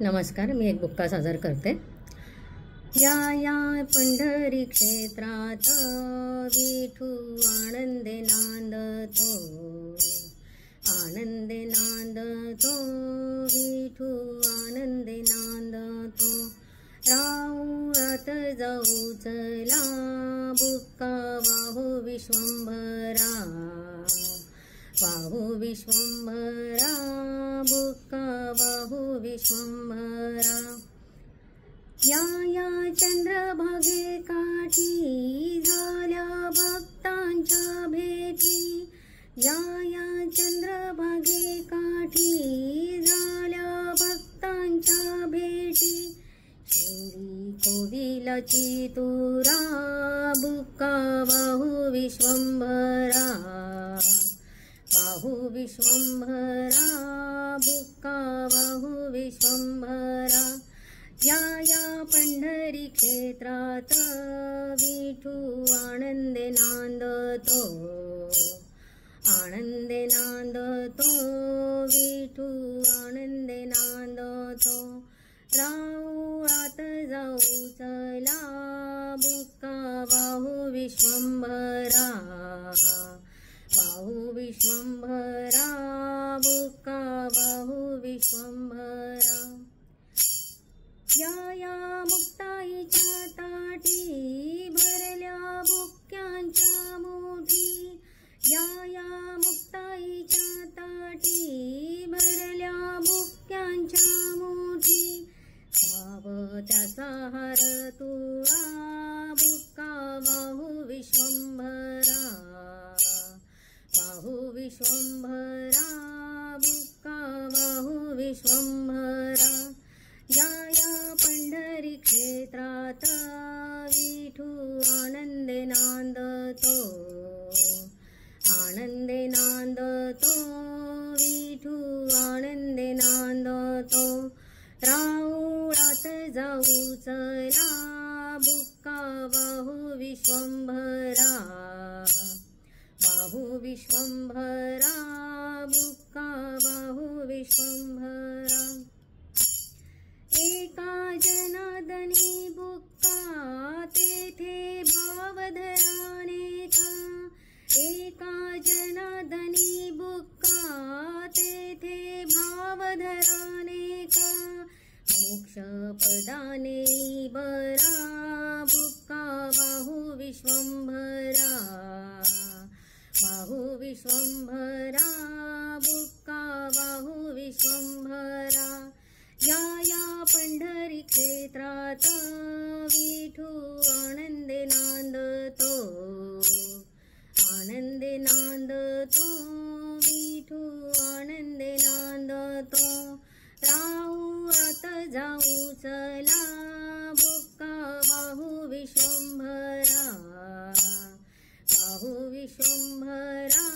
नमस्कार, मी एक बुक्का सादर करते. या या पंढरी क्षेत्रात विठू आनंदे नांदतो, आनंदे नांदतो, विठू आनंदे नांदतो. राऊळात जाऊ चला, बुक्का वाहू विश्वंभरा, वाहू विश्वंभरा, बुक्का वाहू विश्वंभरा. या या चंद्रभागे काठी झाल्या भक्तांच्या भेटी, या या चंद्रभागे काठी झाल्या भक्तांच्या भेटी. शेंडी कोविलाची तुरा, बुक्का वाहू विश्वंभरा, वाहू विश्वंभरा, बुक्का वाहू विश्वंभरा. या या पंढरी क्षेत्रात विठू आनंदे नांदतो, आनंदे नांदतो, विठू आनंदे नांदतो. राऊळात जाऊ चला, बुक्का वाहू विश्वंभरा, वाहू विश्वंभरा, बुक्का वाहू विश्वंभरा. या या मुक्ताईच्या ताटी भरल्या बुक्क्यांच्या मुठी, या या मुक्ताईच्या ताटी भरल्या बुक्क्यांच्या मुठी. सावत्याचा हार तुळा, बुक्का वाहू विश्वंभरा, वाहू विश्वंभरा, बुक्का वाहू विश्वंभरा. या या पंढरी क्षेत्रात विठू आनंदे नांदतो, आनंदे नांदतो, विठू आनंदे नांदतो. राऊळात जाऊ चला, बुक्का वाहू विश्वंभरा, वाहू विश्वंभरा, बुक्का वाहू विश्वंभरा. एका जनार्दनी बुक्का तेथे भावधराने का, एका जनार्दनी बुक्का तेथे भावधराने का. मोक्ष पदाने बरा, बुक्का वाहू विश्वंभरा, वाहू विश्वंभरा, बुक्का वाहू विश्वंभरा. या या पंढरी क्षेत्रात विठू आनंदे नांदतो, आनंदे नांदतो, विठू आनंदे नांदतो. राऊळात जाऊ चला, बुक्का वाहू विश्वंभरा, वाहू विश्वंभरा,